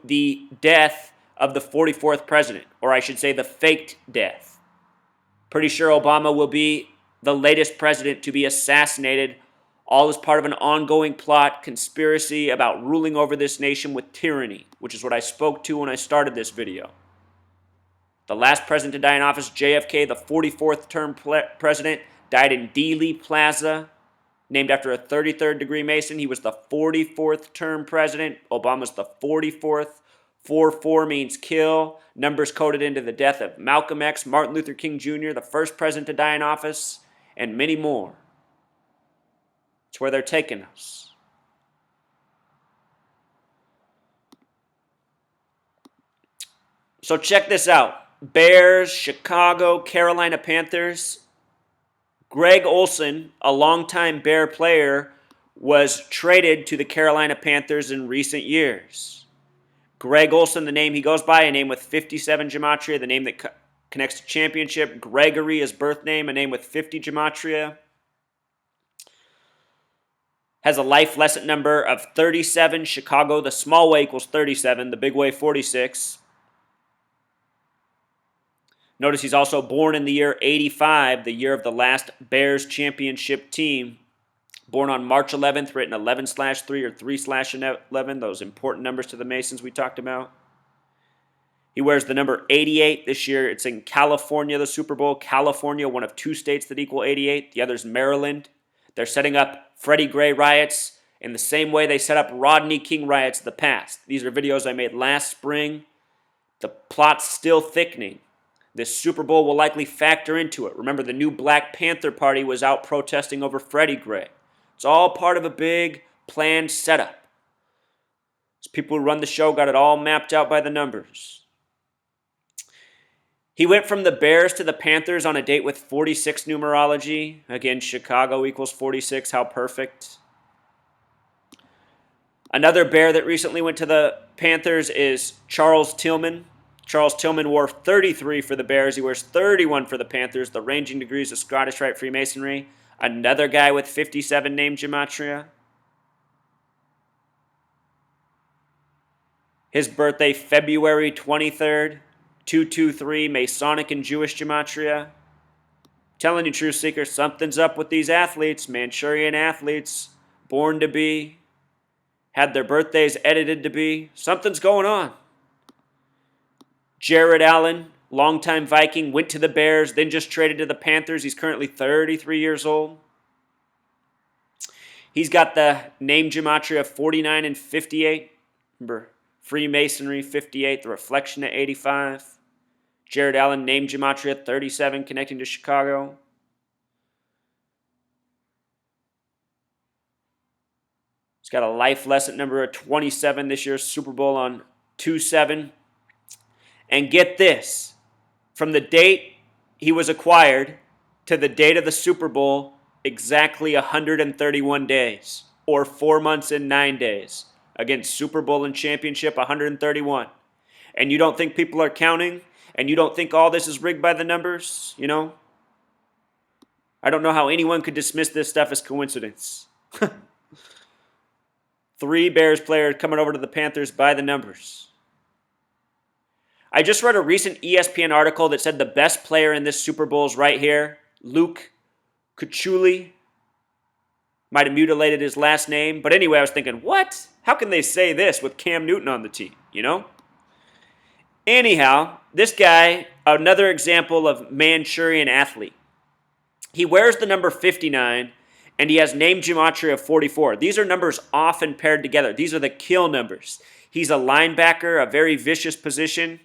the death of the 44th president, or I should say the faked death. Pretty sure Obama will be the latest president to be assassinated, all as part of an ongoing plot, conspiracy about ruling over this nation with tyranny, which is what I spoke to when I started this video. The last president to die in office, JFK, the 44th term president, died in Dealey Plaza, named after a 33rd degree Mason. He was the 44th term president. Obama's the 44th. 44 means kill. Numbers coded into the death of Malcolm X, Martin Luther King Jr., the first president to die in office, and many more. It's where they're taking us. So check this out. Bears, Chicago, Carolina Panthers. Greg Olsen, a longtime Bear player, was traded to the Carolina Panthers in recent years. Greg Olsen, the name he goes by, a name with 57 Gematria, the name that connects to championship. Gregory, his birth name, a name with 50 Gematria. Has a life lesson number of 37. Chicago, the small way equals 37, the big way 46. Notice he's also born in the year 85, the year of the last Bears championship team. Born on March 11th, written 11/3 or 3/11, those important numbers to the Masons we talked about. He wears the number 88 this year. It's in California, the Super Bowl. California, one of two states that equal 88. The other's Maryland. They're setting up Freddie Gray riots in the same way they set up Rodney King riots in the past. These are videos I made last spring. The plot's still thickening. This Super Bowl will likely factor into it. Remember, the new Black Panther party was out protesting over Freddie Gray. It's all part of a big planned setup. These people who run the show got it all mapped out by the numbers. He went from the Bears to the Panthers on a date with 46 numerology. Again, Chicago equals 46. How perfect. Another Bear that recently went to the Panthers is Charles Tillman. Charles Tillman wore 33 for the Bears. He wears 31 for the Panthers. The ranging degrees of Scottish Rite Freemasonry. Another guy with 57 named Gematria. His birthday, February 23rd, 223, Masonic and Jewish Gematria. Telling you, Truth Seeker, something's up with these athletes, Manchurian athletes, born to be, had their birthdays edited to be. Something's going on. Jared Allen, longtime Viking, went to the Bears, then just traded to the Panthers. He's currently 33 years old. He's got the name Gematria 49 and 58. Remember, Freemasonry 58, the reflection at 85. Jared Allen, name Gematria 37, connecting to Chicago. He's got a life lesson number of 27 this year's Super Bowl on 2/7. And get this, from the date he was acquired to the date of the Super Bowl, exactly 131 days, or 4 months and 9 days. Again, Super Bowl and championship, 131. And you don't think people are counting? And you don't think all this is rigged by the numbers? You know? I don't know how anyone could dismiss this stuff as coincidence. 3 Bears players coming over to the Panthers by the numbers. I just read a recent ESPN article that said the best player in this Super Bowl is right here, Luke Kuechly. Might have mutilated his last name. But anyway, I was thinking, what? How can they say this with Cam Newton on the team, you know? Anyhow, this guy, another example of Manchurian athlete. He wears the number 59, and he has name Gematria of 44. These are numbers often paired together. These are the kill numbers. He's a linebacker, a very vicious position.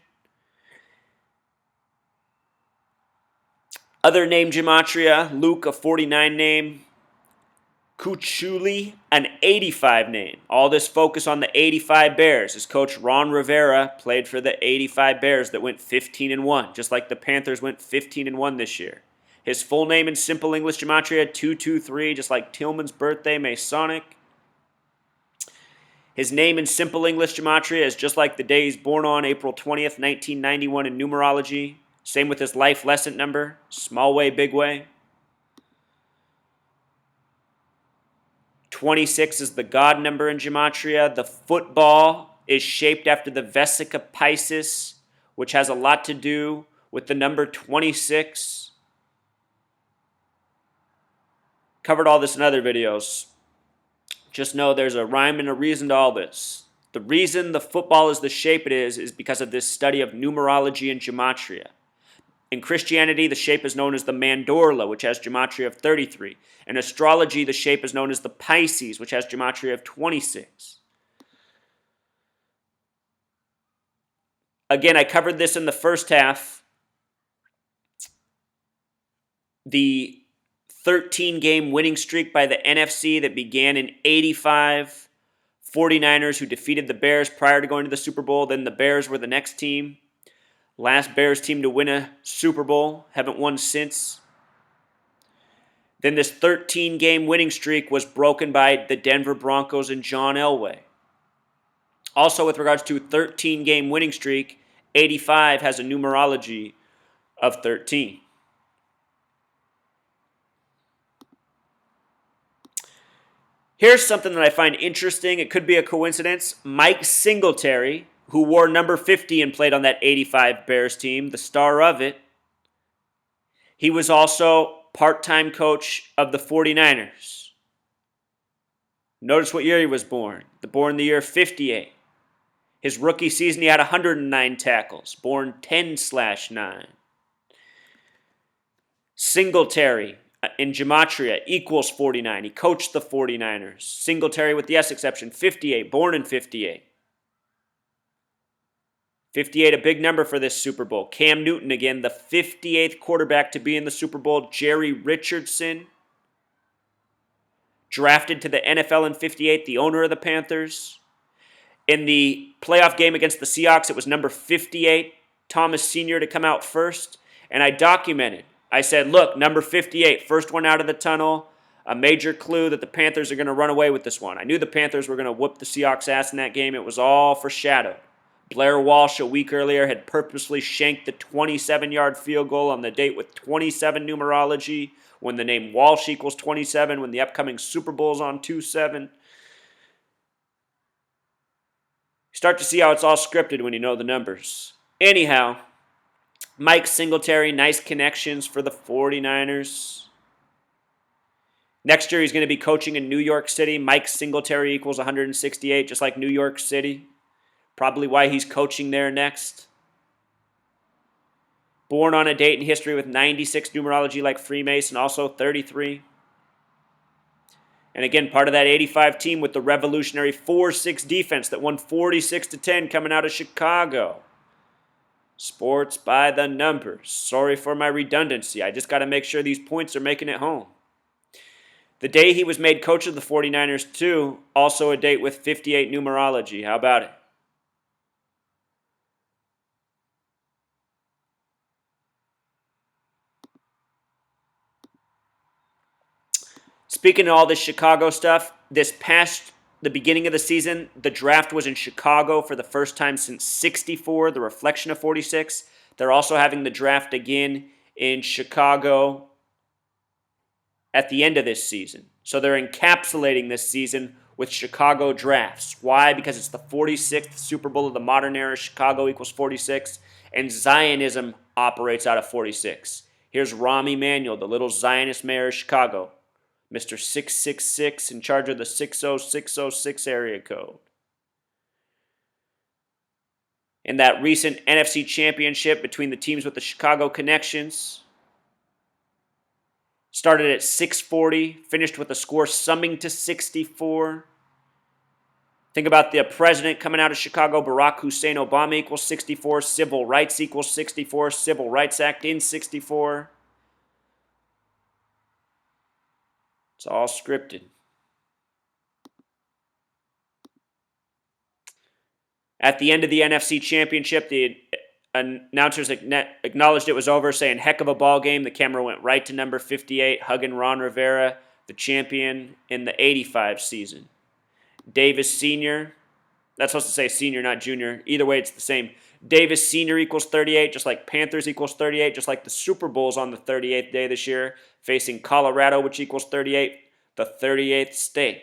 Other name Gematria, Luke, a 49 name. Kuechly, an 85 name. All this focus on the 85 Bears. His coach Ron Rivera played for the 85 Bears that went 15-1, just like the Panthers went 15-1 this year. His full name in simple English Gematria, 223, just like Tillman's birthday, Masonic. His name in simple English Gematria is just like the day he's born on, April 20th, 1991 in Numerology. Same with his life lesson number, small way, big way. 26 is the God number in Gematria. The football is shaped after the Vesica Piscis, which has a lot to do with the number 26. Covered all this in other videos. Just know there's a rhyme and a reason to all this. The reason the football is the shape it is because of this study of numerology and gematria. In Christianity, the shape is known as the mandorla, which has gematria of 33. In astrology, the shape is known as the Pisces, which has gematria of 26. Again, I covered this in the first half. The 13-game winning streak by the NFC that began in 85. 49ers who defeated the Bears prior to going to the Super Bowl. Then the Bears were the next team. Last Bears team to win a Super Bowl. Haven't won since. Then this 13-game winning streak was broken by the Denver Broncos and John Elway. Also, with regards to 13-game winning streak, 85 has a numerology of 13. Here's something that I find interesting. It could be a coincidence. Mike Singletary, who wore number 50 and played on that 85 Bears team, the star of it, he was also part-time coach of the 49ers. Notice what year he was born. Born the year 58. His rookie season, he had 109 tackles, born 10/9. Singletary in Gematria equals 49. He coached the 49ers. Singletary with the S exception, 58, born in 58. 58, a big number for this Super Bowl. Cam Newton again, the 58th quarterback to be in the Super Bowl. Jerry Richardson, drafted to the NFL in 58, the owner of the Panthers. In the playoff game against the Seahawks, it was number 58, Thomas Sr. to come out first. And I documented. I said, look, number 58, first one out of the tunnel. A major clue that the Panthers are going to run away with this one. I knew the Panthers were going to whoop the Seahawks' ass in that game. It was all foreshadowed. Blair Walsh a week earlier had purposely shanked the 27-yard field goal on the date with 27 numerology when the name Walsh equals 27, when the upcoming Super Bowl's on 2/7. Start to see how it's all scripted when you know the numbers. Anyhow, Mike Singletary, nice connections for the 49ers. Next year, he's going to be coaching in New York City. Mike Singletary equals 168, just like New York City. Probably why he's coaching there next. Born on a date in history with 96 numerology like Freemason, also 33. And again, part of that 85 team with the revolutionary 4-6 defense that won 46-10 coming out of Chicago. Sports by the numbers. Sorry for my redundancy. I just got to make sure these points are making it home. The day he was made coach of the 49ers, too, also a date with 58 numerology. How about it? Speaking of all this Chicago stuff, the beginning of the season, the draft was in Chicago for the first time since 64, the reflection of 46. They're also having the draft again in Chicago at the end of this season. So they're encapsulating this season with Chicago drafts. Why? Because it's the 46th Super Bowl of the modern era. Chicago equals 46, and Zionism operates out of 46. Here's Rahm Emanuel, the little Zionist mayor of Chicago. Mr. 666 in charge of the 60606 area code. In that recent NFC championship between the teams with the Chicago connections, started at 640, finished with a score summing to 64. Think about the president coming out of Chicago, Barack Hussein Obama equals 64, Civil Rights equals 64, Civil Rights Act in 64. It's all scripted. At the end of the NFC Championship, the announcers acknowledged it was over, saying, heck of a ball game. The camera went right to number 58, hugging Ron Rivera, the champion in the 85 season. Davis Sr., that's supposed to say senior, not junior. Either way, it's the same. Davis Sr. equals 38, just like Panthers equals 38, just like the Super Bowl's on the 38th day this year, facing Colorado, which equals 38, the 38th state.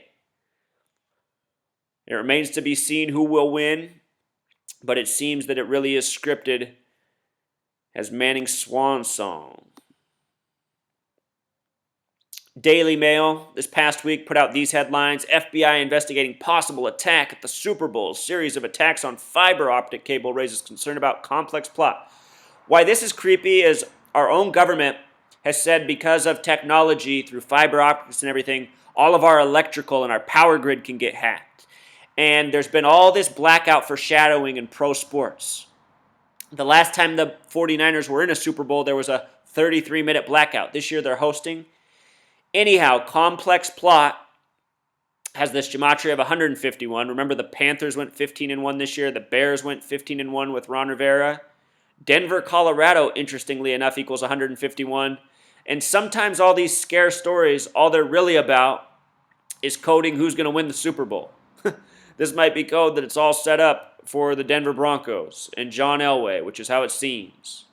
It remains to be seen who will win, but it seems that it really is scripted as Manning's swan song. Daily Mail this past week put out these headlines. FBI investigating possible attack at the Super Bowl. Series of attacks on fiber optic cable raises concern about complex plot. Why this is creepy is our own government has said because of technology through fiber optics and everything, all of our electrical and our power grid can get hacked. And there's been all this blackout foreshadowing in pro sports. The last time the 49ers were in a Super Bowl, there was a 33-minute blackout. This year they're hosting. Anyhow, complex plot has this gematria of 151. Remember, the Panthers went 15-1 this year. The Bears went 15-1 with Ron Rivera. Denver, Colorado, interestingly enough, equals 151. And sometimes all these scare stories, all they're really about is coding who's going to win the Super Bowl. This might be code that it's all set up for the Denver Broncos and John Elway, which is how it seems.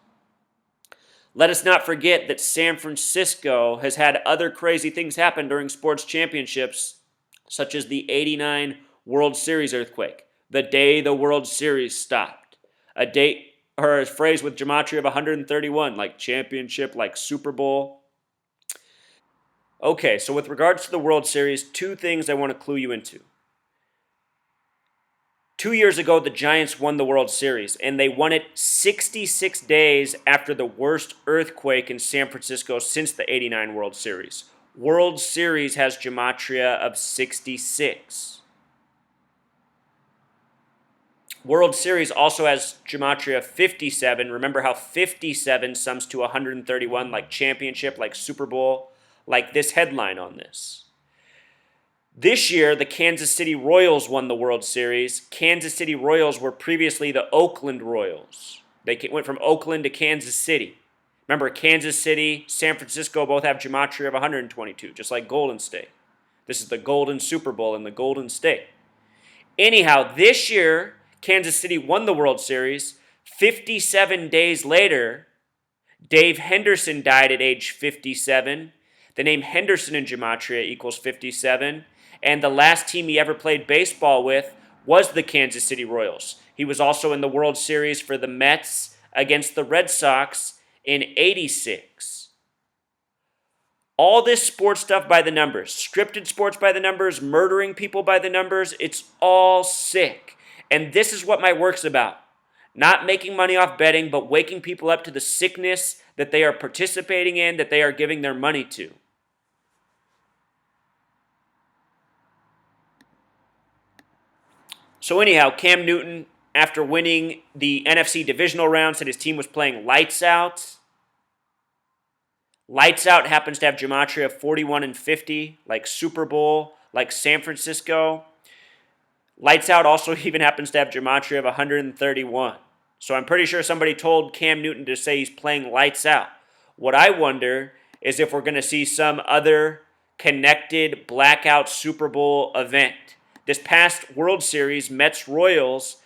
Let us not forget that San Francisco has had other crazy things happen during sports championships, such as the '89 World Series earthquake, the day the World Series stopped. A date or a phrase with gematria of 131, like championship, like Super Bowl. Okay, so with regards to the World Series, two things I want to clue you into. 2 years ago, the Giants won the World Series, and they won it 66 days after the worst earthquake in San Francisco since the '89 World Series. World Series has gematria of 66. World Series also has gematria 57. Remember how 57 sums to 131, like championship, like Super Bowl, like this headline on this. This year, the Kansas City Royals won the World Series. Kansas City Royals were previously the Oakland Royals. They went from Oakland to Kansas City. Remember, Kansas City, San Francisco both have gematria of 122, just like Golden State. This is the Golden Super Bowl in the Golden State. Anyhow, this year, Kansas City won the World Series. 57 days later, Dave Henderson died at age 57. The name Henderson in gematria equals 57. And the last team he ever played baseball with was the Kansas City Royals. He was also in the World Series for the Mets against the Red Sox in '86. All this sports stuff by the numbers, scripted sports by the numbers, murdering people by the numbers, it's all sick. And this is what my work's about. Not making money off betting, but waking people up to the sickness that they are participating in, that they are giving their money to. So anyhow, Cam Newton, after winning the NFC divisional round, said his team was playing lights out. Lights out happens to have gematria of 41 and 50, like Super Bowl, like San Francisco. Lights out also even happens to have gematria of 131. So I'm pretty sure somebody told Cam Newton to say he's playing lights out. What I wonder is if we're going to see some other connected blackout Super Bowl event. This past World Series, Mets-Royals,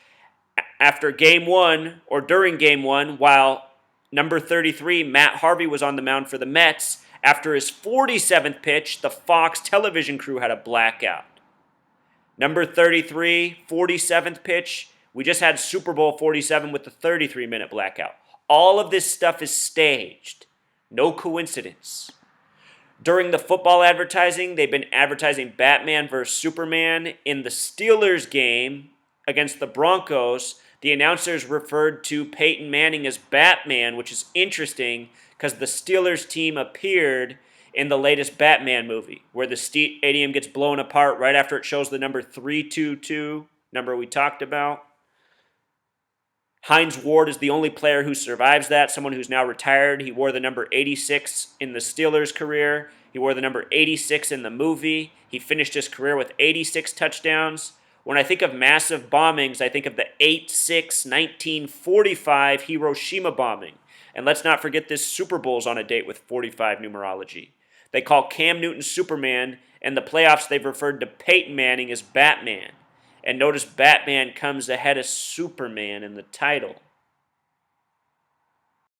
after Game 1 or during Game 1, while number 33, Matt Harvey, was on the mound for the Mets, after his 47th pitch, the Fox television crew had a blackout. Number 33, 47th pitch, we just had Super Bowl 47 with the 33-minute blackout. All of this stuff is staged. No coincidence. During the football advertising, they've been advertising Batman versus Superman. In the Steelers game against the Broncos, the announcers referred to Peyton Manning as Batman, which is interesting because the Steelers team appeared in the latest Batman movie, where the stadium gets blown apart right after it shows the number 322, number we talked about. Hines Ward is the only player who survives that, someone who's now retired. He wore the number 86 in the Steelers' career. He wore the number 86 in the movie. He finished his career with 86 touchdowns. When I think of massive bombings, I think of the 8/6 1945 Hiroshima bombing. And let's not forget this Super Bowl's on a date with 45 numerology. They call Cam Newton Superman, and the playoffs they've referred to Peyton Manning as Batman. And notice Batman comes ahead of Superman in the title.